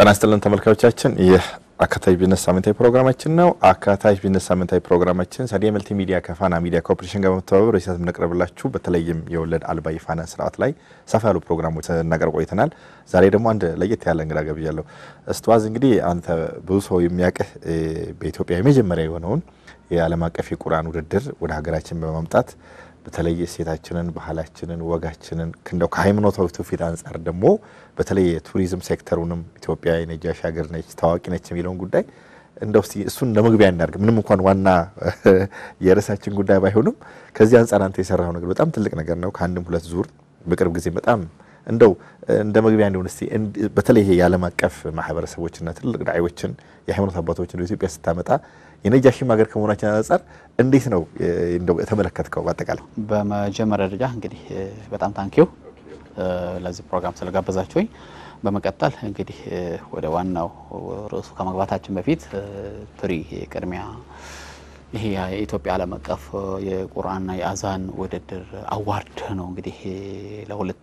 ተናስተለን ተመልካቾቻችን ይህ አካታይ ቢዝነስ ሳምንታዊ ፕሮግራማችን ነው። አካታይ ቢዝነስ ሳምንታዊ ፕሮግራማችን ሳዲያ መልቲ ሚዲያ ከፋና ሚዲያ ኮርፖሬሽን ጋር በመተባበር እየሳት ምንቀርብላችሁ በተለይም የወለድ አልባ የፋይናንስ ስርዓት ላይ ሰፋ ያሉ ፕሮግራሞች እናቀርብ ቆይተናል። ዛሬ ደግሞ አንድ ለየት ያለ እንግዳ ጋብዣለሁ። እስትዋዝ እንግዲህ አንተ ብዙ ሰው የሚያውቅህ በኢትዮጵያ የመጀመሪያ የሆነውን የዓለም አቀፍ የቁርአን ውድድር ወደ ሀገራችን በማምጣት በተለይ ሴታችንን ባህላችንን ወጋችንን እንደው ከሃይማኖታዊ ትውፊት አንፃር ደግሞ በተለይ የቱሪዝም ሴክተሩንም ኢትዮጵያ የነጃሽ ሀገር ነች ታዋቂ ነች የሚለውን ጉዳይ እንደው እሱን ለመግቢያ እናድርግ። ምንም እንኳን ዋና የርዕሳችን ጉዳይ ባይሆንም ከዚህ አንፃር አንተ የሰራው ነገር በጣም ትልቅ ነገር ነው። ከአንድም ሁለት ዙር በቅርብ ጊዜ በጣም እንደው እንደ መግቢያ እንደሆነ እስቲ በተለይ የዓለም አቀፍ ማህበረሰቦችና ትልቅ ዳዒዎችን የሃይማኖት አባቶችን ወደ ኢትዮጵያ ስታመጣ የነጃሽም ሀገር ከመሆናችን አንፃር እንዴት ነው እንደው የተመለከትከው? በአጠቃላይ በመጀመሪያ ደረጃ እንግዲህ በጣም ታንኪዩ ለዚህ ፕሮግራም ስለጋበዛችሁኝ። በመቀጠል እንግዲህ ወደ ዋናው ርዕሱ ከመግባታችን በፊት ቅድሚያ ይሄ የኢትዮጵያ ዓለም አቀፍ የቁርአንና የአዛን ውድድር አዋርድ ነው እንግዲህ ለሁለት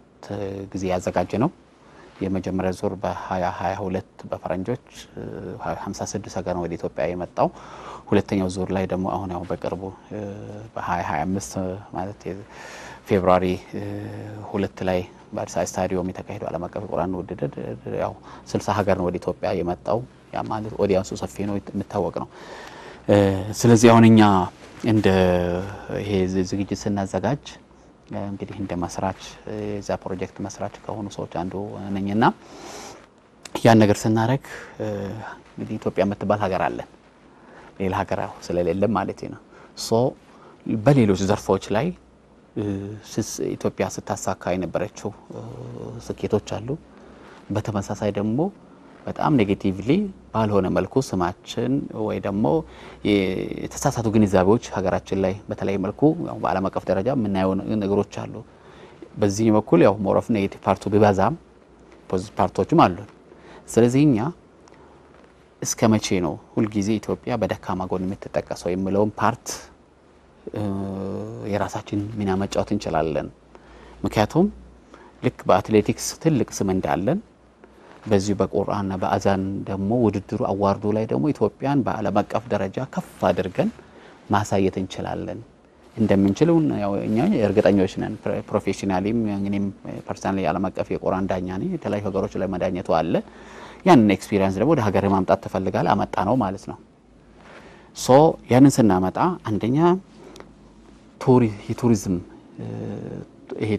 ጊዜ ያዘጋጀ ነው። የመጀመሪያ ዙር በ2022 በፈረንጆች 56 ሀገር ነው ወደ ኢትዮጵያ የመጣው። ሁለተኛው ዙር ላይ ደግሞ አሁን ያው በቅርቡ በ2025 ማለት ፌብሩዋሪ 2 ላይ በአዲስ አበባ ስታዲየም የተካሄደው ዓለም አቀፍ የቁርአን ውድድር ያው 60 ሀገር ነው ወደ ኢትዮጵያ የመጣው። ያ ማለት ኦዲየንሱ ሰፊ ነው የሚታወቅ ነው። ስለዚህ አሁን እኛ እንደ ይሄ ዝግጅት ስናዘጋጅ እንግዲህ እንደ መስራች የዛ ፕሮጀክት መስራች ከሆኑ ሰዎች አንዱ ነኝና ያን ነገር ስናረግ እንግዲህ ኢትዮጵያ የምትባል ሀገር አለን ሌላ ሀገር ስለሌለ ማለት ነው። በሌሎች ዘርፎች ላይ ኢትዮጵያ ስታሳካ የነበረችው ስኬቶች አሉ። በተመሳሳይ ደግሞ በጣም ኔጌቲቭሊ ባልሆነ መልኩ ስማችን ወይ ደግሞ የተሳሳቱ ግንዛቤዎች ሀገራችን ላይ በተለይ መልኩ በዓለም አቀፍ ደረጃ የምናየው ነገሮች አሉ። በዚህ በኩል ያው ሞሮፍ ኔጌቲቭ ፓርቱ ቢበዛም ፖዚቲቭ ፓርቶችም አሉ። ስለዚህ እኛ እስከ መቼ ነው ሁሉ ጊዜ ኢትዮጵያ በደካማ ጎን የምትጠቀሰው የሚለውን ፓርት የራሳችን ሚና መጫወት እንችላለን። ምክንያቱም ልክ በአትሌቲክስ ትልቅ ስም እንዳለን በዚህ በቁርአንና በአዛን ደግሞ ውድድሩ አዋርዱ ላይ ደግሞ ኢትዮጵያን በዓለም አቀፍ ደረጃ ከፍ አድርገን ማሳየት እንችላለን እንደምንችለው ያው እኛ እርግጠኞች ነን። ፕሮፌሽናሊም እኔም ፐርሰናሊ ዓለም አቀፍ የቁርአን ዳኛ ነኝ። የተለያዩ ሀገሮች ላይ መዳኘቱ አለ። ያንን ኤክስፒሪየንስ ደግሞ ወደ ሀገር ማምጣት ተፈልጋለ አመጣ ነው ማለት ነው። ያንን ስናመጣ አንደኛ ቱሪዝም ይሄ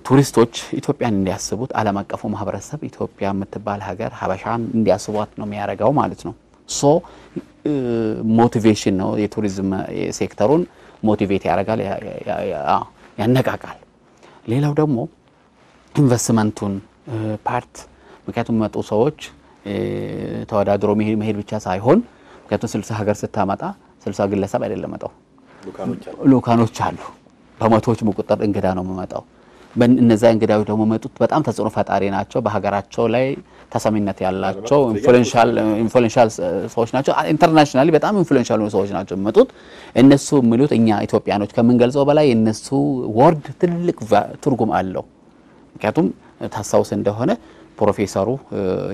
ቱሪስቶች ኢትዮጵያን እንዲያስቡት ዓለም አቀፉ ማህበረሰብ ኢትዮጵያ የምትባል ሀገር ሀበሻን እንዲያስቡት ነው የሚያደርገው ማለት ነው። ሞቲቬሽን ነው የቱሪዝም ሴክተሩን ሞቲቬት ያደርጋል ያነቃቃል። ሌላው ደግሞ ኢንቨስትመንቱን ፓርት ምክንያቱም መጡ ሰዎች ተወዳድሮ መሄድ ብቻ ሳይሆን ምክንያቱም 60 ሀገር ስታመጣ 60 ግለሰብ አይደለም መጣው ሉካኖች አሉ። በመቶዎች መቁጠር እንግዳ ነው የሚመጣው። በእነዛ እንግዳው ደግሞ መጡት በጣም ተጽዕኖ ፈጣሪ ናቸው። በሀገራቸው ላይ ተሰሚነት ያላቸው ኢንፍሉዌንሻል ሰዎች ናቸው። ኢንተርናሽናሊ በጣም ኢንፍሉዌንሻል ሰዎች ናቸው መጡት። እነሱ የሚሉት እኛ ኢትዮጵያኖች ከምንገልጸው በላይ እነሱ ወርድ ትልቅ ትርጉም አለው። ምክንያቱም ታሳውስ እንደሆነ ፕሮፌሰሩ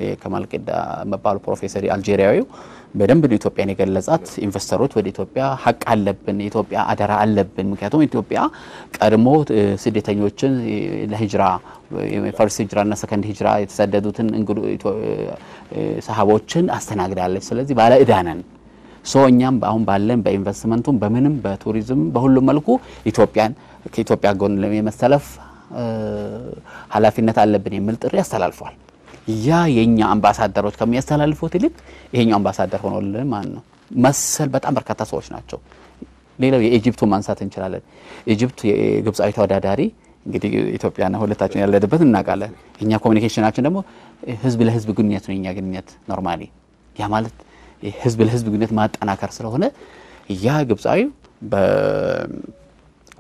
የከማል ቂዳ መባሉ ፕሮፌሰር አልጄሪያዊው በደንብ ኢትዮጵያን የገለጻት ኢንቨስተሮች ወደ ኢትዮጵያ ሀቅ አለብን ኢትዮጵያ አደራ አለብን። ምክንያቱም ኢትዮጵያ ቀድሞ ስደተኞችን ለሂጅራ ፈርስ ሂጅራና ሰከንድ ሂጅራ የተሰደዱትን ሰሃቦችን አስተናግዳለች። ስለዚህ ባለ ዕዳ ነን። እኛም አሁን ባለን በኢንቨስትመንቱም በምንም በቱሪዝም በሁሉም መልኩ ኢትዮጵያን ከኢትዮጵያ ጎን ለመሰለፍ ኃላፊነት አለብን የሚል ጥሪ ያስተላልፋል። ያ የኛ አምባሳደሮች ከሚያስተላልፉት ይልቅ ይሄኛው አምባሳደር ሆኖልን ማን ነው መሰል በጣም በርካታ ሰዎች ናቸው። ሌላው የኢጂፕቱ ማንሳት እንችላለን። ኢጂፕት የግብጻዊ ተወዳዳሪ እንግዲህ ኢትዮጵያና ሁለታችን ያለበት እናቃለን። እኛ ኮሙኒኬሽናችን ደግሞ ህዝብ ለህዝብ ግንኙነት ነው። እኛ ግንኙነት ኖርማሊ ያ ማለት ህዝብ ለህዝብ ግንኙነት ማጠናከር ስለሆነ ያ ግብጻዊ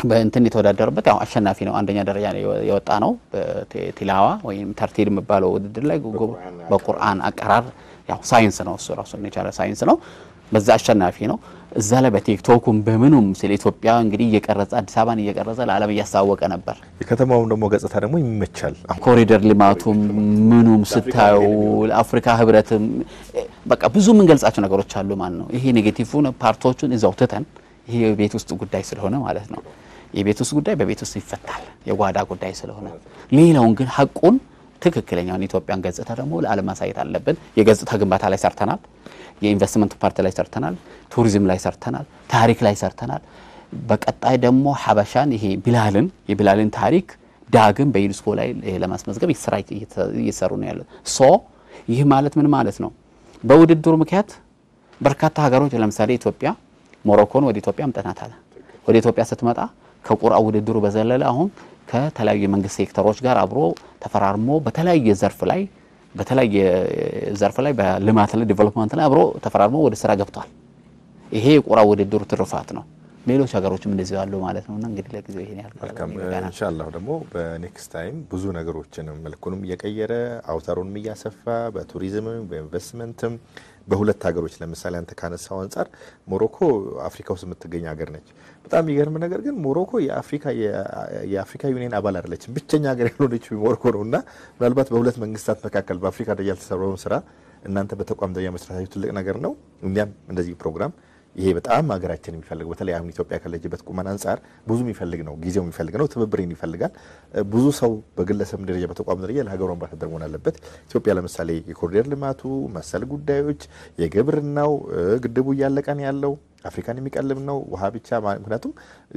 በእንትን የተወዳደረበት ያው አሸናፊ ነው። አንደኛ ደረጃ የወጣ ነው። በቲላዋ ወይም ተርቲል የሚባለው ውድድር ላይ በቁርአን አቀራር ያው ሳይንስ ነው እሱ ራሱ የቻለ ሳይንስ ነው። በዛ አሸናፊ ነው እዛ ላይ በቲክቶክም በምኑም ስለ ኢትዮጵያ እንግዲህ እየቀረጸ አዲስ አበባን እየቀረጸ ለዓለም እያሳወቀ ነበር የከተማው ደግሞ ገጽታ ደግሞ ይመቻል ኮሪደር ልማቱም ምኑም ስታዩ ለአፍሪካ ህብረትም በቃ ብዙ ምን ገልጻቸው ነገሮች አሉ ማለት ነው ይሄ ኔጌቲቭውን ፓርቶቹን እዛው ተተን ይሄ የቤት ውስጥ ጉዳይ ስለሆነ ማለት ነው የቤት ውስጥ ጉዳይ በቤት ውስጥ ይፈታል የጓዳ ጉዳይ ስለሆነ ሌላውን ግን ሐቁን ትክክለኛውን ኢትዮጵያን ገጽታ ደግሞ ለዓለም ማሳየት አለብን የገጽታ ግንባታ ላይ ሰርተናል የኢንቨስትመንት ፓርት ላይ ሰርተናል ቱሪዝም ላይ ሰርተናል ታሪክ ላይ ሰርተናል በቀጣይ ደግሞ ሐበሻን ይሄ የቢላልን ታሪክ ዳግም በዩኔስኮ ላይ ለማስመዝገብ እየሰሩ ነው ያለው ሶ ይህ ማለት ምን ማለት ነው በውድድሩ ምክንያት በርካታ ሀገሮች ለምሳሌ ኢትዮጵያ ሞሮኮን ወደ ኢትዮጵያ አምጥተናታል ወደ ኢትዮጵያ ስትመጣ ከቁርአ ውድድሩ በዘለለ አሁን ከተለያዩ መንግስት ሴክተሮች ጋር አብሮ ተፈራርሞ በተለያየ ዘርፍ ላይ በልማት ላይ ዲቨሎፕመንት ላይ አብሮ ተፈራርሞ ወደ ስራ ገብቷል ይሄ የቁርአ ውድድሩ ትርፋት ነው ሌሎች ሀገሮችም እንደዚህ ያሉ ማለት ነውና እንግዲህ ለጊዜው ይሄን ያልከው ኢንሻአላህ ደግሞ በኔክስት ታይም ብዙ ነገሮችን መልኩንም እየቀየረ አውታሩንም እያሰፋ በቱሪዝምም በኢንቨስትመንትም በሁለት ሀገሮች ለምሳሌ አንተ ካነሳው አንፃር ሞሮኮ አፍሪካ ውስጥ የምትገኝ ሀገር ነች በጣም ይገርም ነገር ግን ሞሮኮ የአፍሪካ ዩኒየን አባል አይደለችም ብቸኛ ሀገር ያልሆነችው ሞሮኮ ነውና ምናልባት በሁለት መንግስታት መካከል በአፍሪካ ደረጃ ያልተሰራው ስራ እናንተ በተቋም ደረጃ መስራታችሁ ትልቅ ነገር ነው እኛም እንደዚህ ፕሮግራም ይሄ በጣም ሀገራችን የሚፈልግ በተለይ አሁን ኢትዮጵያ ካለችበት ቁመና አንፃር ብዙ የሚፈልግ ነው ጊዜው የሚፈልግ ነው ትብብርን ይፈልጋል ብዙ ሰው በግለሰብ ደረጃ በተቋም ደረጃ ለሀገሩ አምባሳደር መሆን አለበት ኢትዮጵያ ለምሳሌ የኮሪደር ልማቱ መሰል ጉዳዮች የግብርናው ግድቡ እያለቀን ያለው አፍሪካን የሚቀልም ነው ውሃ ብቻ ምክንያቱም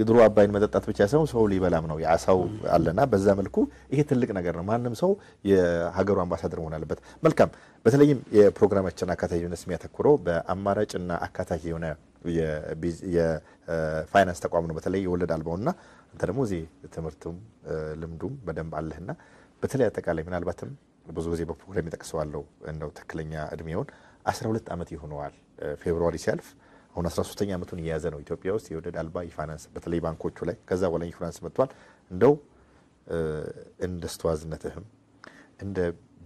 ድሮ አባይን መጠጣት ብቻ ሳይሆን ሰው ሊበላም ነው ያሳው አለና በዛ መልኩ ይሄ ትልቅ ነገር ነው ማንንም ሰው የሀገሩ አምባሳደር መሆን አለበት መልካም በተለይም የፕሮግራማችን አካታች ቢዝነስ የሚያተኩረው በአማራጭና አካታች የሆነ የፋይናንስ ተቋም ነው በተለይ የወለድ አልባውና አንተ ደግሞ እዚህ ትምህርቱም ልምዱም በደንብ አለህና በተለይ አጠቃላይ ምናልባትም ብዙ ጊዜ በፕሮግራም ይጠቅሰዋለሁ እንደው ተክለኛ እድሜውን 12 አመት ይሆነዋል ፌብሩዋሪ ሲያልፍ አሁን 13ኛ አመቱን እየያዘ ነው ኢትዮጵያ ውስጥ የወለድ አልባ የፋይናንስ በተለይ ባንኮቹ ላይ ከዛ በኋላ ኢንሹራንስ መጥቷል እንደው እንደ አስተዋጽኦነትህም እንደ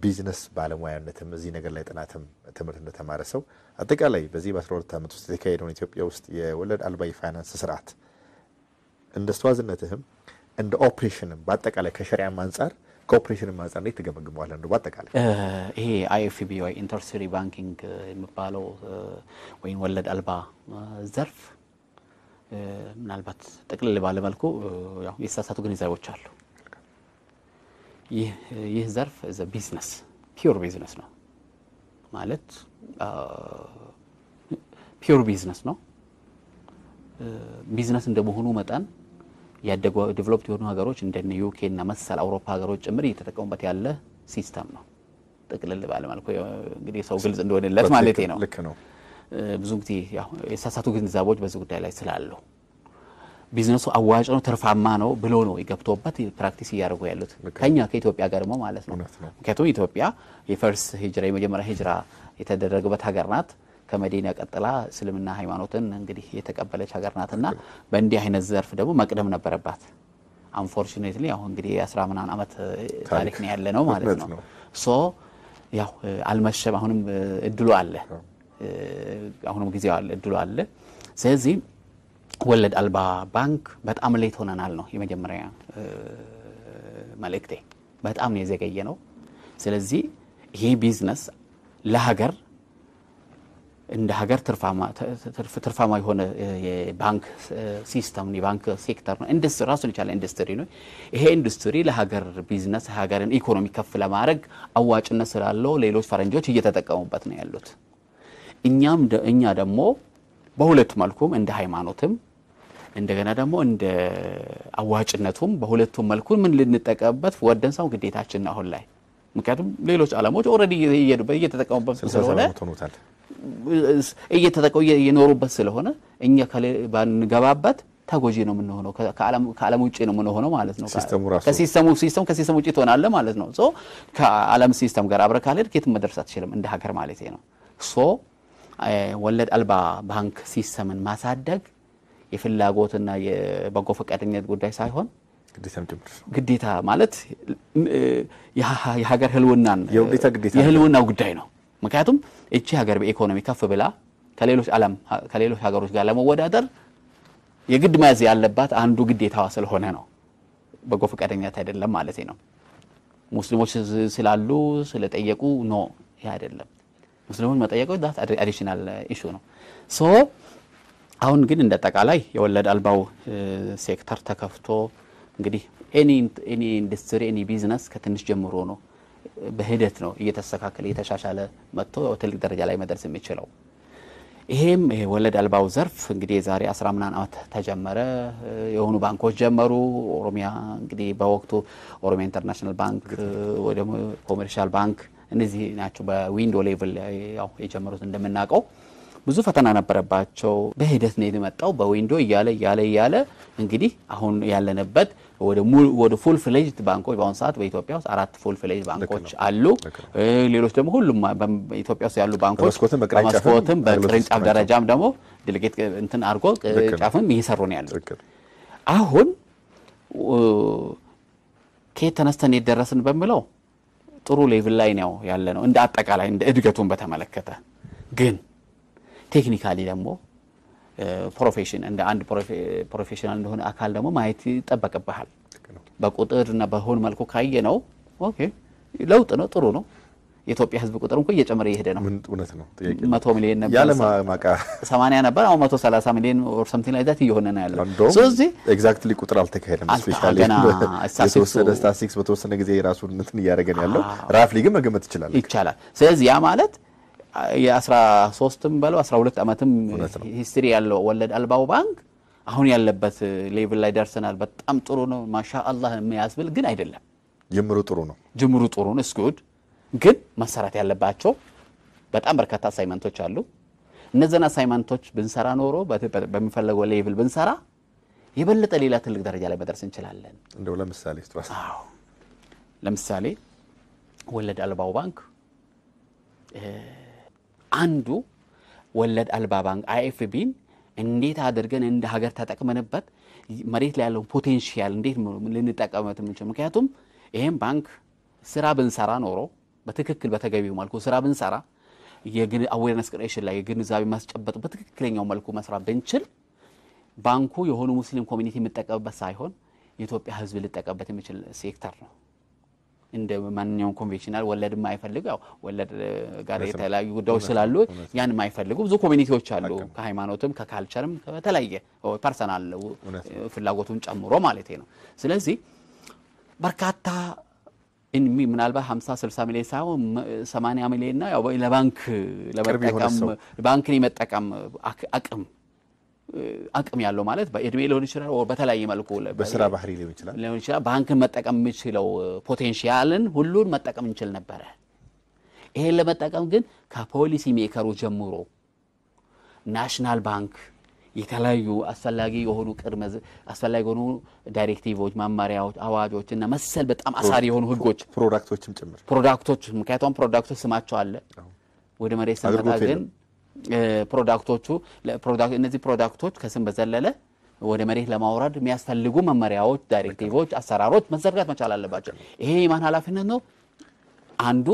ቢዝነስ ባለሙያነትም እዚህ ነገር ላይ ጥናትም ትምህርት እንደተማረ ሰው አጠቃላይ በዚህ በ12 አመት ውስጥ የተካሄደውን ኢትዮጵያ ውስጥ የወለድ አልባ የፋይናንስ ስርዓት እንደ አስተዋጽኦነትህም እንደ ኦፕሬሽንም በአጠቃላይ ከሸሪዓም አንፃር ኮኦፕሬሽንም አንፃር እንዴት ተገመግመዋል እንደው በአጠቃላይ ይሄ አይኤፍቢ ወይ ኢንተርሲቲ ባንኪንግ የሚባለው ወይ ወለድ አልባ ዘርፍ ምናልባት ጠቅልል ባለ መልኩ ያው የተሳሳቱ ግንዛቤዎች አሉ ይህ ዘርፍ ቢዝነስ ፒውር ቢዝነስ ነው ማለት ፒውር ቢዝነስ ነው ቢዝነስ እንደመሆኑ መጠን ያደጉ ዴቨሎፕድ የሆኑ ሀገሮች እንደነ ዩኬ እና መሰል አውሮፓ ሀገሮች ጭምር እየተጠቀሙበት ያለ ሲስተም ነው ጠቅልል ባለ መልኩ እንግዲህ ሰው ግልጽ እንደሆነለት ማለት ነው ልክ ነው ብዙ ጊዜ ያው የተሳሳቱ ግንዛቤዎች በዚህ ጉዳይ ላይ ስላሉ ቢዝነሱ አዋጭ ነው ተርፋማ ነው ብሎ ነው ይገብቶበት ፕራክቲስ ያደርጉ ያሉት ከኛ ከኢትዮጵያ ጋር ማለት ነው ምክንያቱም ኢትዮጵያ የፈርስ ሂጅራ የመጀመሪያ ሂጅራ የተደረገበት ሀገር ናት ከመዲና ቀጥላ እስልምና ሃይማኖትን እንግዲህ የተቀበለች ሀገር ናትና በእንዲህ አይነት ዘርፍ ደግሞ መቅደም ነበረባት አንፎርቹኔትሊ አሁን እንግዲህ 10 ምናምን አመት ታሪክ ነው ያለ ነው ማለት ነው ሶ ያው አልመሸም አሁንም እድሉ አለ አሁንም ጊዜው አለ እድሉ አለ ስለዚህ ወለድ አልባ ባንክ በጣም ሌት ሆነናል ነው የመጀመሪያ መልእክቴ በጣም ነው የዘገየ ነው ስለዚህ ይሄ ቢዝነስ ለሀገር እንደ ሀገር ትርፋማ የሆነ የባንክ ሲስተም የባንክ ሴክተር ነው ኢንዱስትሪ ራሱን ይቻላል ኢንዱስትሪ ነው ይሄ ኢንዱስትሪ ለሀገር ቢዝነስ ሀገርን ኢኮኖሚ ከፍ ለማድረግ አዋጭነት ስላለው ሌሎች ፈረንጆች እየተጠቀሙበት ነው ያሉት እኛ ደግሞ በሁለት መልኩም እንደ ሃይማኖትም እንደገና ደግሞ እንደ አዋጭነቱም በሁለቱም መልኩ ምን ልንጠቀምበት ወደን ሰው ግዴታችን አሁን ላይ ምክንያቱም ሌሎች ዓለሞች ኦሬዲ እየተጠቀሙበት ስለሆነ እየተጠቀሙ የኖሩበት ስለሆነ እኛ ባንገባበት ተጎጂ ነው ምን ሆነው ከዓለም ውጪ ነው ምን ሆነው ማለት ነው ከሲስተሙ ውጪ ተሆናለ ማለት ነው ሶ ከዓለም ሲስተም ጋር አብረ ካልሄድ ከየትም መድረስ አትችልም እንደ ሀገር ማለት ነው ሶ ወለድ አልባ ባንክ ሲስተምን ማሳደግ የፍላጎትና የበጎ ፈቃደኝነት ጉዳይ ሳይሆን ግዴታ ማለት የሀገር ህልውናን የህልውናው ጉዳይ ነው ምክንያቱም እቺ ሀገር በኢኮኖሚ ከፍ ብላ ከሌሎች ሀገሮች ጋር ለመወዳደር የግድ መያዝ ያለባት አንዱ ግዴታዋ ስለሆነ ነው በጎ ፈቃደኛት አይደለም ማለት ነው ሙስሊሞች ስላሉ ስለጠየቁ ነው ያ አይደለም ሙስሊሞች መጠየቁ ዳት አዲሽናል ኢሹ ነው ሶ አሁን ግን እንደተቃላይ የወለድ አልባው ሴክተር ተከፍቶ እንግዲህ ኤኒ ኢንዱስትሪ ኤኒ ቢዝነስ ከትንሽ ጀምሮ ነው በሂደት ነው እየተስተካከለ እየተሻሻለ መጥቶ ትልቅ ደረጃ ላይ መድረስ የሚችለው ይሄም ወለድ አልባው ዘርፍ እንግዲህ ዛሬ 10 ምናምን አመት ተጀመረ የሆኑ ባንኮች ጀመሩ ኦሮሚያ እንግዲህ በወቅቱ ኦሮሚያ ኢንተርናሽናል ባንክ ወይ ደግሞ ኮመርሻል ባንክ እነዚህ ናቸው በዊንዶ ሌቭል ያው የጀመሩት እንደምናውቀው ብዙ ፈተና ነበረባቸው በሂደት ነው የመጣው በዊንዶ እያለ እንግዲህ አሁን ያለንበት ወደ ፉል ፍሌጅድ ባንኮች በአሁን ሰዓት በኢትዮጵያ ውስጥ 4 ፉል ፍሌጅድ ባንኮች አሉ ሌሎች ደግሞ ሁሉም በኢትዮጵያ ውስጥ ያሉ ባንኮች በመስኮትም በቅርንጫፍ ደረጃም ደግሞ ዲሊጌት እንትን አርጎ ጫፍም እየሰሩ ነው ያሉት አሁን ከተነስተን ይደረስን በሚለው ጥሩ ሌቭል ላይ ነው ያለነው እንደ አጠቃላይ እንደ እድገቱን በተመለከተ ግን ቴክኒካሊ ደግሞ ፕሮፌሽን እንደ አንድ ፕሮፌሽናል እንደሆነ አካል ደግሞ ማየት ይጠበቅብሃል በቁጥርና በሆነ መልኩ ካየ ነው ኦኬ ለውጥ ነው ጥሩ ነው የኢትዮጵያ ህዝብ ቁጥር እንኳን እየጨመረ ይሄደ ነው ምን እውነት ነው ጥያቄ 100 ሚሊዮን ነበር ያለ ማቃ 80 ነበር አሁን 130 ሚሊዮን or something like that እየሆነ ነው ያለው ስለዚህ ኤግዛክትሊ ቁጥር አልተካሄደም ስፔሻሊ ስታቲስቲክስ በተወሰነ ጊዜ ራሱን እንትን ያደረገን ያለው ራፍሊ ግን መገመት ይችላል ስለዚህ ያ ማለት የ13ም በለው 12 አመትም ሂስትሪ ያለው ወለድ አልባው ባንክ አሁን ያለበት ሌቭል ላይ ደርሰናል በጣም ጥሩ ነው ማሻአላህ የሚያስብል ግን አይደለም ጅምሩ ጥሩ ነው is good ግን መሰራት ያለባቸው በጣም በርካታ አሳይመንቶች አሉ እነዛን አሳይመንቶች ብንሰራ ኖሮ በሚፈልገው ሌቭል ብንሰራ የበለጠ ሌላ ትልቅ ደረጃ ላይ መድረስ እንችላለን እንደው ለምሳሌ ወለድ አልባው ባንክ አንዱ ወለድ አልባ ባንክ አይኤፍቢን እንዴት አድርገን እንደ ሀገር ተጠቅመንበት መሬት ላይ ያለው ፖቴንሻል እንዴት ልንጠቀመው እንችላለን ምክንያቱም ይሄን ባንክ ስራ ብንሰራ ኖሮ በትክክል በተገቢው መልኩ ስራ ብንሰራ የግን አዌርነስ ክሬሽን ላይ ግንዛቤ ማስጨበጥ በትክክለኛው መልኩ መስራት ብንችል ባንኩ የሆኑ ሙስሊም ኮሚኒቲ የሚጠቀምበት ሳይሆን የኢትዮጵያ ህዝብ ሊጠቀምበት የሚችል ሴክተር ነው እንደ ማንኛውም ኮንቬንሽናል ወለድ የማይፈልግ ያው ወለድ ጋር የተለያዩ ጉዳዮች ስላሉ ያን የማይፈልጉ ብዙ ኮሚኒቲዎች አሉ ከሃይማኖትም ከካልቸርም ከተለያየ ፐርሰናል ፍላጎቱን ጨምሮ ማለት ነው ስለዚህ በርካታ ምናልባት 50 60 ሚሊዮን ሳይሆን 80 ሚሊዮን እና ያው ለባንክ ለመጠቀም ባንክን የመጠቀም አቅም ያለው ማለት በእድሜ ሊሆን ይችላል ወይ በተለያየ መልኩ በስራ ባህሪ ሊሆን ይችላል ባንክን መጠቀም የሚችለው ፖቴንሻልን ሁሉን መጠቀም እንችል ነበር ይሄን ለመጠቀም ግን ከፖሊሲ ሜከሩ ጀምሮ ናሽናል ባንክ የተለያዩ አስፈላጊ የሆኑ አስፈላጊ የሆኑ ዳይሬክቲቮች ማማሪያዎች አዋጆችና መሰል በጣም አሳሪ የሆኑ ህጎች ፕሮዳክቶችም ጭምር ፕሮዳክቶች ምክንያቱም ፕሮዳክቶች ስማቸው አለ ወደ መሬት ሰማታ ግን ፕሮዳክቶቹ እነዚህ ፕሮዳክቶች ከስም በዘለለ ወደ መሬት ለማውረድ የሚያስፈልጉ መመሪያዎች ዳይሬክቲቮች አሰራሮች መዘርጋት መቻል አለባቸው ይሄ የማን ኃላፊነት ነው አንዱ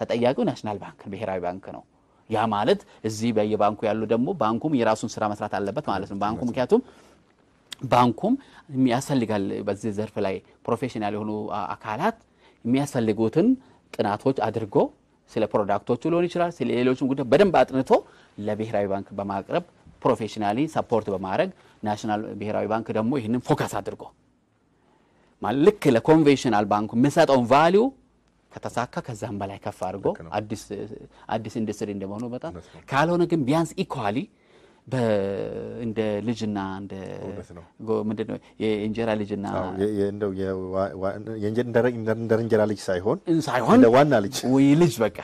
ተጠያቂው ናሽናል ባንክ ብሔራዊ ባንክ ነው ያ ማለት እዚህ በየባንኩ ያሉ ደግሞ ባንኩም የራሱን ስራ መስራት አለበት ማለት ነው ባንኩ ምክንያቱም ባንኩም የሚያስፈልጋል በዚህ ዘርፍ ላይ ፕሮፌሽናል የሆኑ አካላት የሚያስፈልጉትን ጥናቶች አድርጎ ስለ ፕሮዳክቶቹ ሊሆን ይችላል ስለ ሌሎችም ጉዳይ በደንብ አጥንቶ ለብሔራዊ ባንክ በማቅረብ ፕሮፌሽናሊ ሰፖርት በማድረግ ናሽናል ብሔራዊ ባንክ ደግሞ ይሄንን ፎከስ አድርጎ ማለት ለኮንቬንሽናል ባንኩ የሚሰጠው ቫልዩ ከተሳካ ከዛም በላይ ከፍ አድርጎ አዲስ ኢንዱስትሪ እንደሆነ በጣም ካልሆነ ግን ቢያንስ ኢኳሊ እንደ ልጅና እንደ ምንድነው የእንጀራ ልጅና እንደው የእንጀራ ልጅ ሳይሆን እንደ ዋና ልጅ በቃ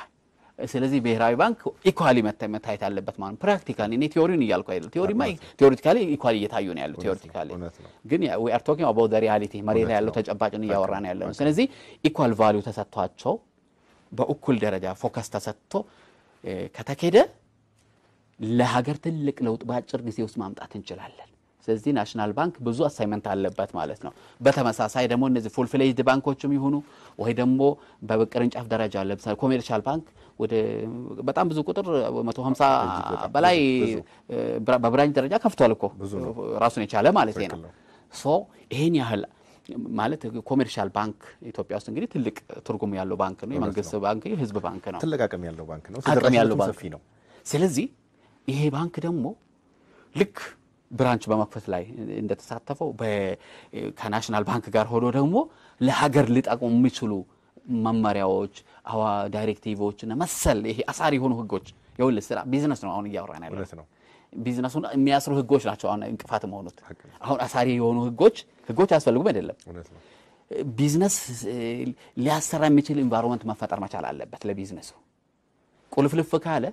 ስለዚህ ብሔራዊ ባንክ ኢኳሊ መታየት አለበት ማለት ፕራክቲካሊ እኔ ቲዮሪውን እያልኩ አይደለም ቲዮሪቲካሊ ኢኳሊ እየታዩ ነው ያለው ቲዮሪቲካሊ ግን we are talking about the reality መሬት ላይ ያለው ተጨባጭን እያወራን ያለው ስለዚህ ኢኳል ቫልዩ ተሰጥቷቸው በእኩል ደረጃ ፎከስ ተሰጥቶ ከተከደ ለሀገር ትልቅ ለውጥ በአጭር ጊዜ ውስጥ ማምጣት እንችላለን ስለዚህ ናሽናል ባንክ ብዙ አሳይመንት አለበት ማለት ነው በተመሳሳይ ደግሞ እነዚህ ፉል ፍሌጅድ ባንኮችም ይሁኑ ወይ ደግሞ በቅርንጫፍ ደረጃ ለምሳሌ ኮሜርሻል ባንክ ወደ በጣም ብዙ ቁጥር 150 በላይ በብራንች ደረጃ ከፍቷል እኮ ራሱን የቻለ ማለት ነው ሶ ይሄን ያህል ማለት ኮሜርሻል ባንክ ኢትዮጵያ ውስጥ እንግዲህ ትልቅ ትርጉም ያለው ባንክ ነው የመንግስት ባንክ የህዝብ ባንክ ነው ትልቅ አቅም ያለው ባንክ ነው ሰፊ ነው ስለዚህ ይሄ ባንክ ደግሞ ልክ ብራንች በመክፈት ላይ እንደተሳተፈው ከናሽናል ባንክ ጋር ሆኖ ደግሞ ለሀገር ሊጠቅሙ የሚችሉ መመሪያዎች ዳይሬክቲቮች እና መሰል ይሄ አሳሪ ሆኑ ህጎች የውል ስራ ቢዝነስ ነው አሁን እያወራን ያለው ቢዝነሱን የሚያስሩ ህጎች ናቸው አሁን እንቅፋት መሆኑት አሁን አሳሪ የሆኑ ህጎች ያስፈልጉም አይደለም ቢዝነስ ሊያሰራ የሚችል ኢንቫይሮንመንት መፈጠር መቻል አለበት ለቢዝነሱ ቁልፍልፍ ካለ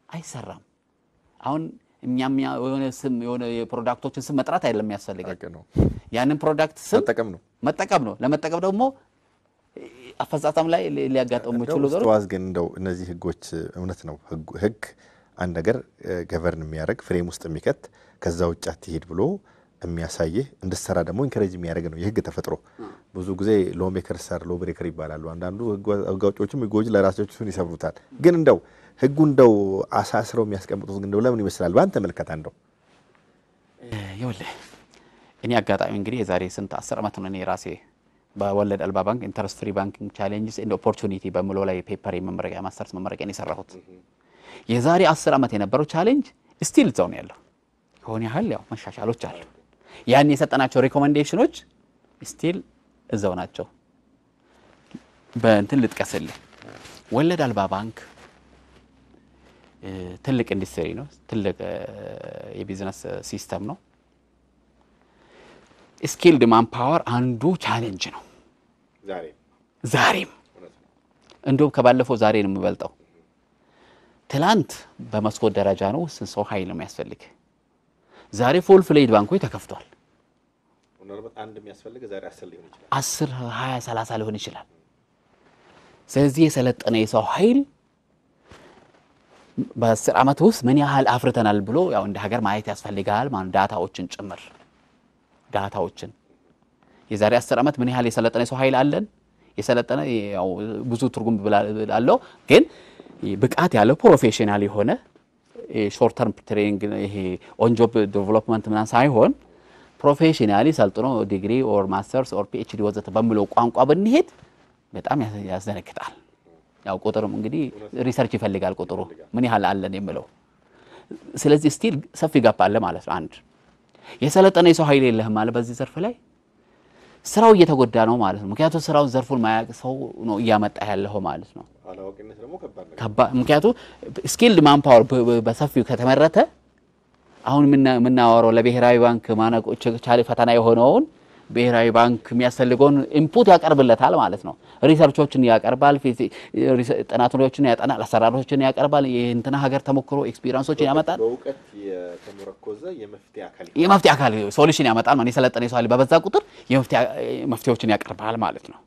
አይሰራም አሁን እኛም የሆነ የፕሮዳክቶችን ስም መጥራት አይደለም የሚያስፈልገው ያንን ፕሮዳክት ስም መጠቀም ነው ለመጠቀም ደግሞ አፈጻጸም ላይ ሊያጋጥሙ የሚችሉ ነገሮች ግን እንደው እነዚህ ህጎች እውነት ነው ህግ አንድ ነገር ገቨርን የሚያደርግ ፍሬም ውስጥ የሚከት ከዛ ውጭ አትሄድ ብሎ የሚያሳይህ እንድትሰራ ደግሞ ኢንከሬጅ የሚያደርግ ነው የህግ ተፈጥሮ ብዙ ጊዜ ሎ ሜከርስ አር ሎ ብሬከር ይባላሉ አንዳንዱ ህጋዎችም ህጎች ለራሳቸው ይሰብሩታል ግን እንደው ህጉ እንደው አሳስረው የሚያስቀምጡት እንደው ለምን ይመስላል ባንተ መልከታ እንደው ይወለ እኔ አጋጣሚ እንግዲህ የዛሬ ስንት 10 አመት ነው እኔ ራሴ በወለድ አልባ ባንክ ኢንተረስት ፍሪ ባንኪንግ ቻሌንጅስ ኤንድ ኦፖርቹኒቲ በመለው ላይ ፔፐር የመመረቂያ ማስተርስ መመረቂያ ነው የሰራሁት የዛሬ 10 አመት የነበረው ቻሌንጅ ስቲል እዛው ነው ያለው ሆነ ያህል ያው መሻሻሎች አሉ ያን የሰጠናቸው ሪኮመንዴሽኖች ስቲል እዛው ናቸው በእንትን ልጥቀስልህ ወለድ አልባ ባንክ ትልቅ ኢንዱስትሪ ነው ትልቅ የቢዝነስ ሲስተም ነው ስኪልድ ማን ፓወር አንዱ ቻሌንጅ ነው ዛሬም እንደው ከባለፈው ዛሬ ነው የሚበልጠው ትላንት በመስኮት ደረጃ ነው ሰው ኃይል ነው የሚያስፈልግ ዛሬ ፉል ፍሌጅድ ባንኮች ተከፍቷል ምናልባት አንድ የሚያስፈልግ ዛሬ 10 ሊሆን ይችላል 10 20 30 ሊሆን ይችላል ስለዚህ የሰለጠነ የሰው ኃይል በ10 አመት ውስጥ ምን ያህል አፍርተናል ብሎ ያው እንደ ሀገር ማየት ያስፈልጋል ማን ዳታዎችን ጭምር ዳታዎችን የዛሬ 10 አመት ምን ያህል የሰለጠነ የሰው ኃይል አለን የሰለጠነ ያው ብዙ ትርጉም ብላለው ግን ብቃት ያለው ፕሮፌሽናል የሆነ ሾርት ተርም ትሬኒንግ ይሄ ኦን ጆብ ዴቨሎፕመንት ምናምን ሳይሆን ፕሮፌሽናሊ ሰልጥኖ ዲግሪ ኦር ማስተርስ ኦር ፒኤችዲ ወዘተ በሚለው ቋንቋ ብንሄድ በጣም ያስደነግጣል ያው ቁጥሩም እንግዲህ ሪሰርች ይፈልጋል ቁጥሩ ምን ያህል አለን የሚለው ስለዚህ ስቲል ሰፊ ጋፕ አለ ማለት ነው አንድ የሰለጠነ የሰው ኃይል የለህም ማለት በዚህ ዘርፍ ላይ ስራው እየተጎዳ ነው ማለት ነው ምክንያቱም ስራው ዘርፉን ማያቅ ሰው ነው እያመጣ ያለው ማለት ነው አላወቅነት ደግሞ ምክንያቱም ስኪልድ ማን ፓወር በሰፊው ከተመረተ አሁን ምናወራው ለብሔራዊ ባንክ ማነቆ ቻሌ ፈተና የሆነውን ብሔራዊ ባንክ የሚያስፈልገውን ኢንፑት ያቀርብለታል ማለት ነው ሪሰርቾችን ያቀርባል ጥናቶችን ያጠናል አሰራሮችን ያቀርባል የእንትና ሀገር ተሞክሮ ኤክስፒሪየንሶችን ያመጣል በእውቀት የተመረኮዘ የመፍትሄ አካል ሶሉሽን ያመጣል ማለት የሰለጠነ ሰው በበዛ ቁጥር የመፍትሄዎችን ያቀርባል ማለት ነው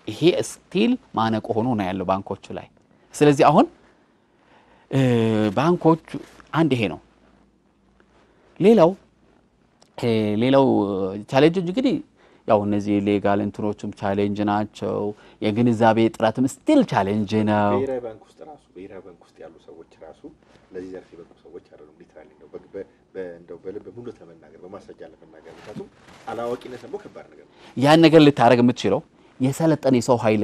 ይሄ ስቲል ማነቆ ሆኖ ነው ያለው ባንኮቹ ላይ ስለዚህ አሁን ባንኮቹ አንድ ይሄ ነው ሌላው ቻሌንጅ እንግዲህ ያው እነዚህ ሌጋል እንትኖችም ቻሌንጅ ናቸው የግንዛቤ ጥራትም ስቲል ቻሌንጅ ነው ብሔራዊ ባንክ ውስጥ ያሉ ሰዎች ራሱ ለዚህ ዘርፍ የበቁ ሰዎች አይደሉም ሊትራሊ ነው እንደው በልብ ሙሉ ተመናገር በማስረጃ ለመናገር ምክንያቱም አላዋቂነት ደግሞ ከባድ ነገር ነው ያን ነገር ልታረግ የምትችለው የሰለጠነ የሰው ኃይል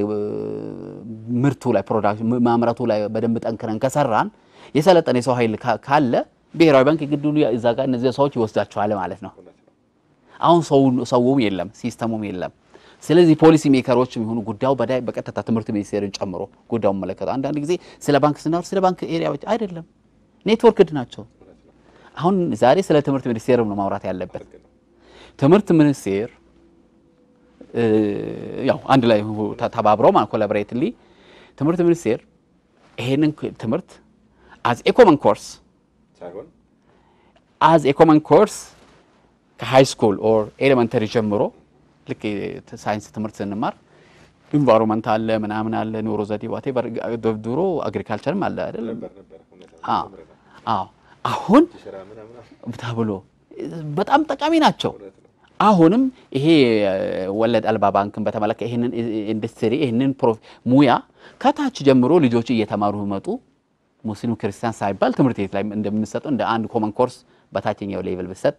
ምርቱ ላይ ፕሮዳክት ማምረቱ ላይ በደንብ ጠንክረን ከሰራን የሰለጠነ የሰው ኃይል ካለ ብሔራዊ ባንክ ግዱሉ እዛ ጋር እነዚህ ሰዎች ይወስዳቸዋል ማለት ነው አሁን ሰውም የለም ሲስተሙም የለም ስለዚህ ፖሊሲ ሜከሮችም ይሁኑ ጉዳዩ በቀጥታ ትምህርት ሚኒስቴርን ጨምሮ ጉዳዩን መለከቱ አንዳንድ ጊዜ ስለ ባንክ ስናወራ ስለ ባንክ ኤሪያዎች አይደለም ኔትወርክድ ናቸው አሁን ዛሬ ስለ ትምህርት ሚኒስቴር ነው ማውራት ያለበት ትምህርት ሚኒስቴር ያው አንድ ላይ ተባብረው ማለት ኮላቦሬቲቭሊ ትምህርት ሚኒስቴር ይሄንን ትምህርት as a common course ሳይሆን as a common course ከሃይ ስኩል ኦር ኤሌመንተሪ ጀምሮ ልክ ሳይንስ ትምህርት ስንማር ኢንቫይሮንመንት አለ ምናምን አለ ኑሮ ዘዴ whatever ድሮ አግሪካልቸርም አለ አይደል ነበር አሁን ተብሎ በጣም ጠቃሚ ናቸው አሁንም ይሄ ወለድ አልባ ባንክን በተመለከተ ይሄንን ኢንዱስትሪ ይሄንን ሙያ ከታች ጀምሮ ልጆች እየተማሩ መጡ ሙስሊም ክርስቲያን ሳይባል ትምህርት ቤት ላይ እንደምንሰጠው እንደ አንድ ኮመን ኮርስ በታችኛው ሌቭል በሰጥ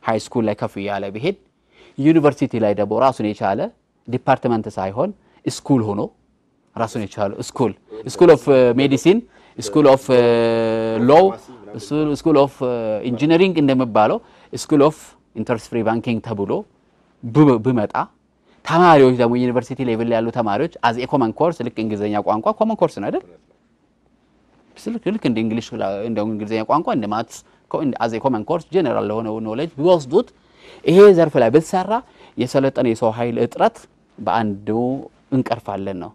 ሃይ ስኩል ላይ ከፍ ያለ ቢሄድ ዩኒቨርሲቲ ላይ ደግሞ ራሱን የቻለ ዲፓርትመንት ሳይሆን ስኩል ሆኖ ራሱን የቻለ ስኩል ኦፍ ሜዲሲን ስኩል ኦፍ ሎው ስኩል ኦፍ ኢንጂነሪንግ እንደምባለው ስኩል ኦፍ ኢንተረስት ፍሪ ባንኪንግ ተብሎ በመጣ ተማሪዎች ደግሞ ዩኒቨርሲቲ ሌቭል ያሉ ተማሪዎች አዝ ኤ ኮመን ኮርስ ልክ እንግሊዘኛ ቋንቋ ኮመን ኮርስ ነው አይደል ልክ እንደ እንግሊሽ እንደ እንግሊዘኛ ቋንቋ እንደ ማትስ አዝ ኤ ኮመን ኮርስ ጀነራል ለሆነ ኖሌጅ ቢወስዱት ይሄ ዘርፍ ላይ በተሰራ የሰለጠነ የሰው ኃይል እጥረት በአንዱ እንቀርፋለን ነው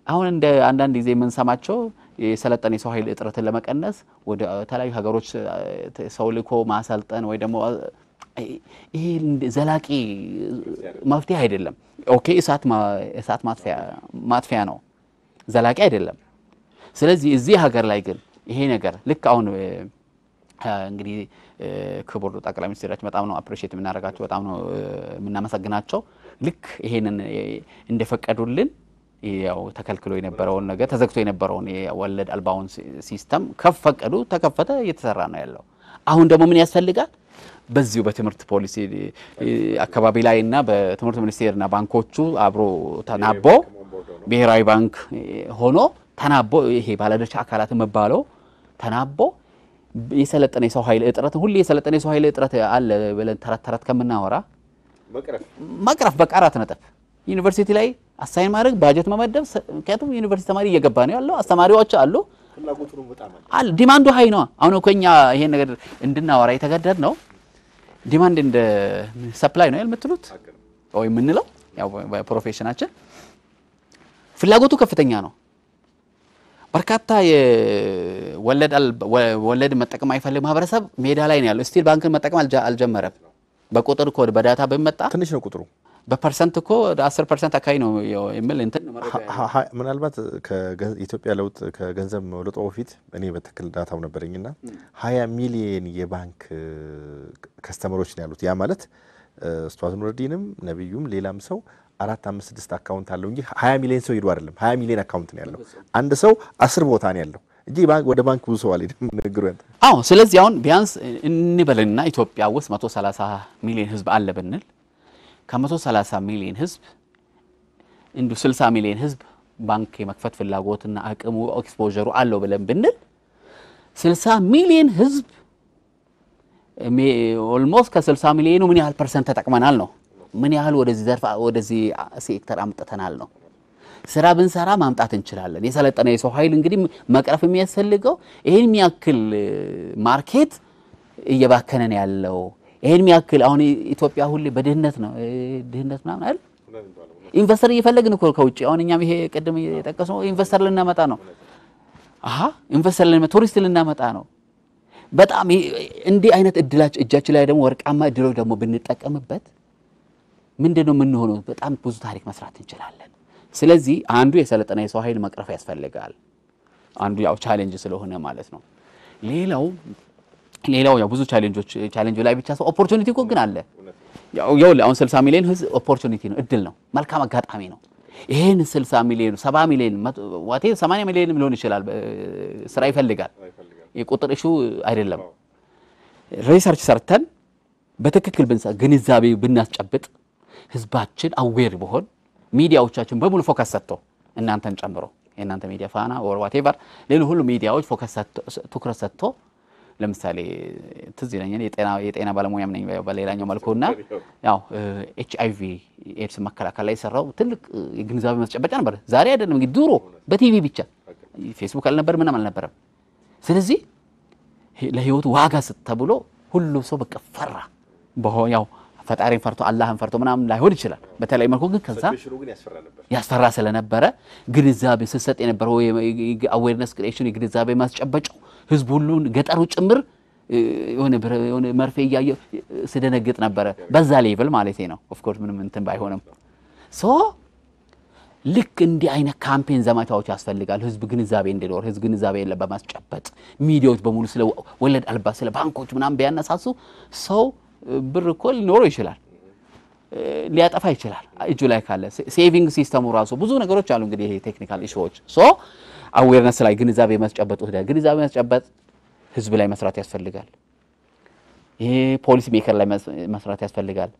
አሁን እንደ አንዳንድ ጊዜ የምንሰማቸው የሰለጠነ የሰው ኃይል እጥረትን ለመቀነስ ወደ ተለያዩ ሀገሮች ሰው ልኮ ማሰልጠን ወይ ደግሞ ይሄ ዘላቂ መፍትሄ አይደለም ኦኬ እሳት ማጥፊያ ነው ዘላቂ አይደለም ስለዚህ እዚህ ሀገር ላይ ግን ይሄ ነገር ልክ አሁን እንግዲህ ክቡር ጠቅላይ ሚኒስትራችን በጣም ነው አፕሪሺየት የምናደርጋቸው በጣም ነው የምናመሰግናቸው ልክ ይሄንን እንደፈቀዱልን ያው ተከልክሎ የነበረውን ነገር ተዘግቶ የነበረውን የወለድ አልባውን ሲስተም ከፈቀዱ ተከፈተ እየተሰራ ነው ያለው አሁን ደግሞ ምን ያስፈልጋል በዚሁ በትምህርት ፖሊሲ አካባቢ ላይና በትምህርት ሚኒስቴርና ባንኮቹ አብሮ ተናቦ ብሔራዊ ባንክ ሆኖ ተናቦ ይሄ ባለድርሻ አካላት መባለው ተናቦ የሰለጠነ የሰው ኃይል እጥረት ሁሉ የሰለጠነ የሰው ኃይል እጥረት አለ ብለን ተረት ከመናወራ መቅረፍ በቃራት ነጥብ ዩኒቨርሲቲ ላይ አሳይን ማድረግ ባጀት መመደብ ከየቱም ዩኒቨርሲቲ ተማሪ እየገባ ነው ያለው አስተማሪዎች አሉ ፍላጎቱም በጣም አለ ዲማንዱ ሃይ ነው አሁን ኮኛ ይሄን ነገር እንድናወራ የተገደድ ነው ዲማንድ እንደ ሰፕላይ ነው የምትሉት ወይ ምንለው ያው በፕሮፌሽናችን ፍላጎቱ ከፍተኛ ነው በርካታ የወለድ መጠቀም አይፈልግ ማህበረሰብ ሜዳ ላይ ነው ያለው ስቲል ባንክን መጠቀም አልጀመረም በቁጥር ኮድ በዳታ በመጣ ትንሽ ነው ቁጥሩ በፐርሰንት እኮ 10% አካይ ነው የሚል እንትን ምናልባት ከኢትዮጵያ ለውጥ ከገንዘብ መውለጡ በፊት እኔ በትክክል ዳታው ነበርኝና 20 ሚሊዮን የባንክ ከስተመሮች ነው ያሉት ያ ማለት ኡስታዝ ኑረዲንም ነብዩም ሌላም ሰው 456 አካውንት አለው እንጂ 20 ሚሊዮን ሰው ይዱ አይደለም 20 ሚሊዮን አካውንት ነው ያለው አንድ ሰው 10 ቦታ ነው ያለው እንጂ ባንክ ወደ ባንክ ብዙ ሰው አይደለም ንግሩ ያንተ አዎ ስለዚህ አሁን ቢያንስ እንበልና ኢትዮጵያ ውስጥ 130 ሚሊዮን ህዝብ አለ ብንል ከ130 ሚሊዮን ህዝብ እንዱ 60 ሚሊዮን ህዝብ ባንክ የመክፈት ፍላጎትና አቅሙ ኤክስፖዠሩ አለው ብለን ብንል 60 ሚሊዮን ህዝብ ኦልሞስት ከ60 ሚሊዮኑ ምን ያህል ፐርሰንት ተጠቅመናል ነው ምን ያህል ወደዚህ ዘርፍ ወደዚህ ሴክተር አምጥተናል ነው ስራ ብንሰራ ማምጣት እንችላለን የሰለጠነ የሰው ኃይል እንግዲህ መቅረፍ የሚያስፈልገው ይሄን የሚያክል ማርኬት እየባከነን ያለው ይሄን የሚያክል አሁን ኢትዮጵያ ሁሉ በድህነት ነው ድህነት ምናምን አይደል ኢንቨስተር እየፈለግን እኮ ከውጪ አሁን እኛም ይሄ ቀደም የጠቀሰው ኢንቨስተር ልናመጣ ነው ኢንቨስተር ቱሪስት ልናመጣ ነው በጣም እንዲህ አይነት እጃችን ላይ ደግሞ ወርቃማ እድሎች ደግሞ ብንጠቀምበት ምንድነው ምን ሆኖ በጣም ብዙ ታሪክ መስራት እንችላለን ስለዚህ አንዱ የሰለጠነ የሰው ኃይል መቅረፍ ያስፈልጋል አንዱ ያው ቻሌንጅ ስለሆነ ማለት ነው ሌላው ያው ብዙ ቻሌንጅ ላይ ብቻ ሰው ኦፖርቹኒቲ እኮ ግን አለ ያው አሁን 60 ሚሊዮን ህዝብ ኦፖርቹኒቲ ነው እድል ነው መልካም አጋጣሚ ነው ይሄን 60 ሚሊዮን 70 ሚሊዮን ዋቴ 80 ሚሊዮን ሊሆን ይችላል ስራ ይፈልጋል የቁጥር ኢሹ አይደለም ሪሰርች ሰርተን በትክክል ግንዛቤ ብናስጨብጥ ህዝባችን አዌር ቢሆን ሚዲያዎቻችን በሙሉ ፎከስ ሰጥተው እናንተን ጨምሮ የእናንተ ሚዲያ ፋና ኦር ዋቴቨር ሌሎች ሁሉ ሚዲያዎች ፎከስ ትኩረት ሰጥተው ለምሳሌ ትዝ ይለኛል የጤና ባለሙያም ነኝ በሌላኛው መልኩና ያው ኤችአይቪ ኤድስ መከላከል ላይ ሰራው ትልቅ የግንዛቤ መስጨበጫ ነበር ዛሬ አይደለም እንግዲህ ድሮ በቲቪ ብቻ ፌስቡክ አልነበር ምንም አልነበረም ስለዚህ ለህይወት ዋጋ ተብሎ ሁሉ ሰው በቃ ፈራ ያው ፈጣሪን ፈርቶ አላህን ፈርቶ ምናምን ላይሆን ይችላል በተለይ መልኩ ግን ከዛ ያስፈራ ስለነበረ ግንዛቤ ሲሰጥ የነበረው አዌርነስ ክሬሽን ግንዛቤ ማስጨበጫው ህዝብ ሁሉ ገጠሩ ጭምር የሆነ መርፌ ያየ ሲደነግጥ ነበር በዛ ሌቭል ማለት ነው ኦፍ ኮርስ ምንም እንትን ባይሆንም ሶ ልክ እንዲህ አይነት ካምፔን ዘመቻዎች ያስፈልጋል ህዝብ ግንዛቤ እንዲኖር ህዝብ ግንዛቤ በማስጨበጥ ሚዲያዎች በሙሉ ስለ ወለድ አልባ ስለ ባንኮች ምናምን ቢያነሳሱ ሰው ብር እኮ ሊኖር ይችላል ሊያጠፋ ይችላል እጁ ላይ ካለ ሴቪንግ ሲስተሙ ራሱ ብዙ ነገሮች አሉ እንግዲህ ይሄ ቴክኒካል ኢሹዎች አዌርነስ ላይ ግንዛቤ ማስጨበጥ ህዝብ ላይ መስራት ያስፈልጋል ይሄ ፖሊሲ ሜከር ላይ መስራት ያስፈልጋል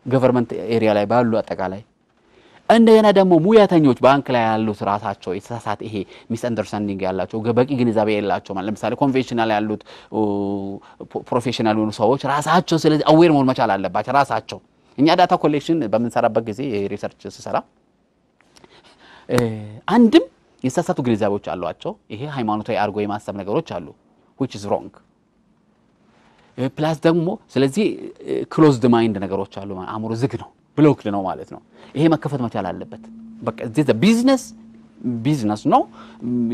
ገቨርንመንት ኤሪያ ላይ ባሉ አጠቃላይ እንደገና ደግሞ ሙያተኞች ባንክ ላይ ያሉ ራሳቸው የተሳሳተ ይሄ ሚስ አንደርስታንዲንግ ያላቸው በቂ ግንዛቤ ያላቸው ማለት ለምሳሌ ኮንቬንሽናል ያሉት ፕሮፌሽናል ሆኑ ሰዎች ራሳቸው ስለዚህ አዌር መሆን መቻል አለባቸው ራሳቸው እኛ ዳታ ኮሌክሽን በመንሰራበት ጊዜ ሪሰርች ሲሰራ አንድም የተሳሳቱ ግንዛቤዎች አሏቸው ይሄ ሃይማኖታዊ አርጎ የማሰብ ነገሮች አሉ which is wrong ፕላስ ደግሞ ስለዚህ ክሎዝድ ማይንድ ነገሮች አሉ አእምሮ ዝግ ነው ብሎክድ ነው ማለት ነው ይሄ መከፈት መቻል አለበት በቃ this ቢዝነስ ነው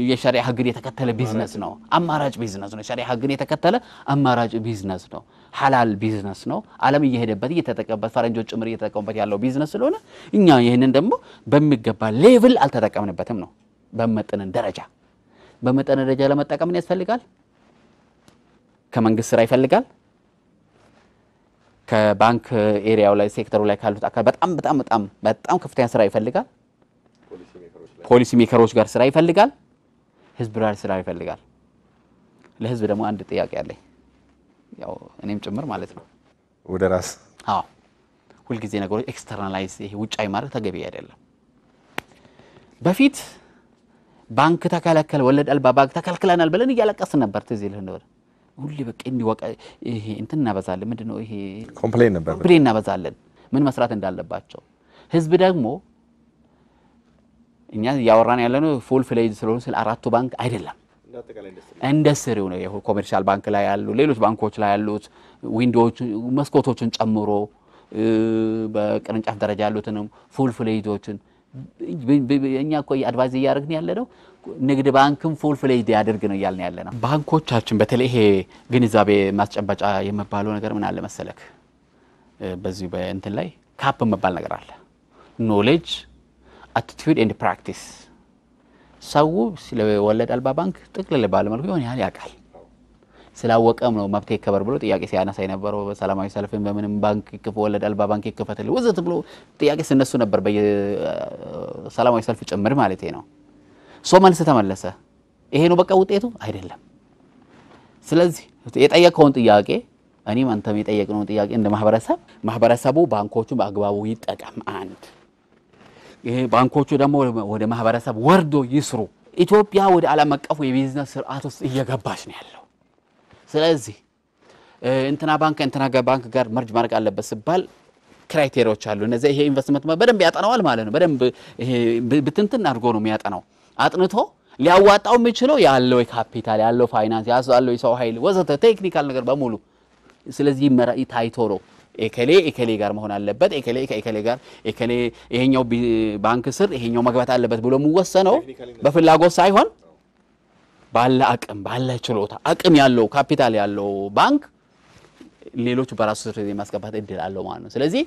የሸሪዓ ህግን የተከተለ ቢዝነስ ነው አማራጭ ቢዝነስ ነው የሸሪዓ ህግን የተከተለ አማራጭ ቢዝነስ ነው ሐላል ቢዝነስ ነው ዓለም እየሄደበት እየተጠቀመበት ፈረንጆች ጭምር እየተጠቀሙበት ያለው ቢዝነስ ስለሆነ እኛ ይሄንን ደግሞ በሚገባ ሌቭል አልተጠቀምንበትም ነው በመጠን ደረጃ ለመጠቀም ምን ያስፈልጋል ከመንግስት ስራ ይፈልጋል ከባንክ ኤሪያው ላይ ሴክተሩ ላይ ካሉት አካል በጣም ከፍተኛ ስራ ይፈልጋል ፖሊሲ ሜከሮች ጋር ስራ ይፈልጋል ህዝብ ጋር ስራ ይፈልጋል ለህዝብ ደግሞ አንድ ጥያቄ አለኝ ያው እኔም ጭምር ማለት ነው ወደ ራስ ሁሉ ጊዜ ነገሮች ኤክስተርናላይዝ ይሄ ውጫይ ማለት ተገቢ አይደለም በፊት ባንክ ተከለከለ ወለድ አልባ ባንክ ተከልክለናል ብለን እያለቀስን ነበር ትዝይልህ ነበር ሁሉ በቃ እንዲወቀ ይሄ እንትን እናበዛለን ምንድነው ይሄ ኮምፕሌን ነበር እናበዛለን ምን መስራት እንዳለባቸው ህዝብ ደግሞ እኛ ያወራን ያለነው ፉል ፍሌጅ ስለሆነ ስለ አራቱ ባንክ አይደለም ኢንዱስትሪው ነው ይሄ ኮመርሻል ባንክ ላይ ያሉ ሌሎች ባንኮች ላይ ያሉት ዊንዶዎች መስኮቶችን ጨምሮ በቅርንጫፍ ደረጃ ያሉትንም ፉል ፍሌጆችን እኛ እኮ አድቫይዝ ያደርግን ያለነው ንግድ ባንክም ፉል ፍሌጅ ያደርግ ነው ያልን ያለነው ባንኮቻችን በተለይ ይሄ ግንዛቤ ማስጨበጫ የመባለው ነገር ምን አለ መሰለክ በዚህ በእንትን ላይ ካፕ መባል ነገር አለ ኖሌጅ attitude and practice ሰው ስለ ወለድ አልባ ባንክ ጥቅልል ባለ መልኩ ይሆን ያውቃል ስላወቀም ነው መብቴ ከበር ብሎ ጥያቄ ሲያነሳ የነበረው በሰላማዊ ሰልፍን በምንም ባንክ ይከፈ ወለድ አልባ ባንክ ይከፈተል ወዘተ ብሎ ጥያቄ ሲነሱ ነበር በሰላማዊ ሰልፍ ጭምር ማለት ነው ሶማልስ ተመለሰ ይሄ ነው በቃ ውጤቱ አይደለም ስለዚህ የጠየቀውን ጥያቄ እኔም አንተም የጠየቅነው ጥያቄ እንደ ማህበረሰቡ ባንኮቹ በአግባቡ ይጠቀም አንድ ይሄ ባንኮቹ ደግሞ ወደ ማህበረሰብ ወርዶ ይስሩ ኢትዮጵያ ወደ ዓለም አቀፉ የቢዝነስ ስርዓት ውስጥ እየገባች ነው ያለው ስለዚህ እንትና ባንክ ጋር መርጅ ማድረግ አለበት ሲባል ክራይቴሪያዎች አሉ እነዚህ ይሄ ኢንቨስትመንት በደንብ ያጠናዋል ማለት ነው በደንብ ይሄ ብትንትን አድርጎ ነው የሚያጠናው አጥንቶ ሊያዋጣው የሚችለው ያለው ካፒታል ያለው ፋይናንስ ያለው የሰው ኃይል ወዘተ ቴክኒካል ነገር በሙሉ ስለዚህ ታይቶ ነው ኤከሌ ጋር መሆን አለበት ኤከሌ ጋር ይሄኛው ባንክ ስር ይሄኛው መግባት አለበት ብሎ የሚወሰነው በፍላጎት ሳይሆን ባለ አቅም ባለ ችሎታ አቅም ያለው ካፒታል ያለው ባንክ ሌሎች በራሱ ስር የማስገባት እድል አለው ማለት ነው ስለዚህ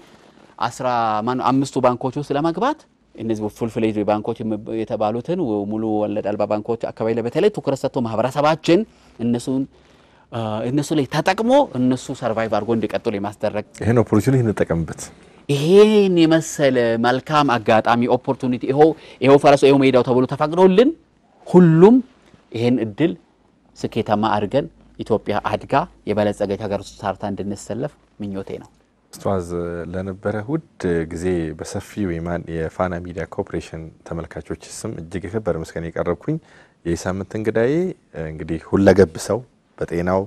15 ባንኮች ውስጥ ለማግባት እነዚህ ፉል ፍሌጅ ባንኮች የተባሉትን ሙሉ ወለድ አልባ ባንኮች አካባቢ ላይ በተለይ ትኩረት ሰጥቶ ማህበረሰባችን እነሱ ላይ ተጠቅሞ እነሱ ሰርቫይቭ አድርጎ እንዲቀጥሉ የማስደረግ ይሄ ነው ኦፖርቹኒቲ እንጠቀምበት ይሄን የመሰለ መልካም አጋጣሚ ኦፖርቹኒቲ ይሄው ፈረሱ ይሄው ሜዳው ተብሎ ተፈቅዶልን ሁሉም ይሄን እድል ስኬታማ አድርገን ኢትዮጵያ አድጋ የበለጸገች ሀገር ሳርታ እንድንሰለፍ ምኞቴ ነው ኡስታዝ ለነበረ ውድ ጊዜ በሰፊው የፋና ሚዲያ ኮርፖሬሽን ተመልካቾች ስም እጅግ የከበረ ምስጋና ያቀርብኩኝ የሳምንት እንግዳዬ እንግዲህ ሁለገብ ሰው በጤናው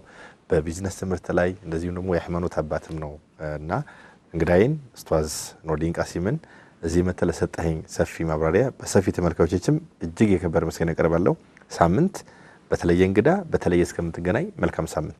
በቢዝነስ ትምህርት ላይ እንደዚሁ ደግሞ የሃይማኖት አባትም ነውና እንግዳዬን ኡስታዝ ኑረዲን ቃሲምን እዚህ መተለ ሰጠኝ ሰፊ ማብራሪያ በሰፊ ተመልካቾችም እጅግ የከበረ ምስጋና ያቀርባለሁ ሳምንት በተለየ እንግዳ በተለየ እስከምትገናኝ መልካም ሳምንት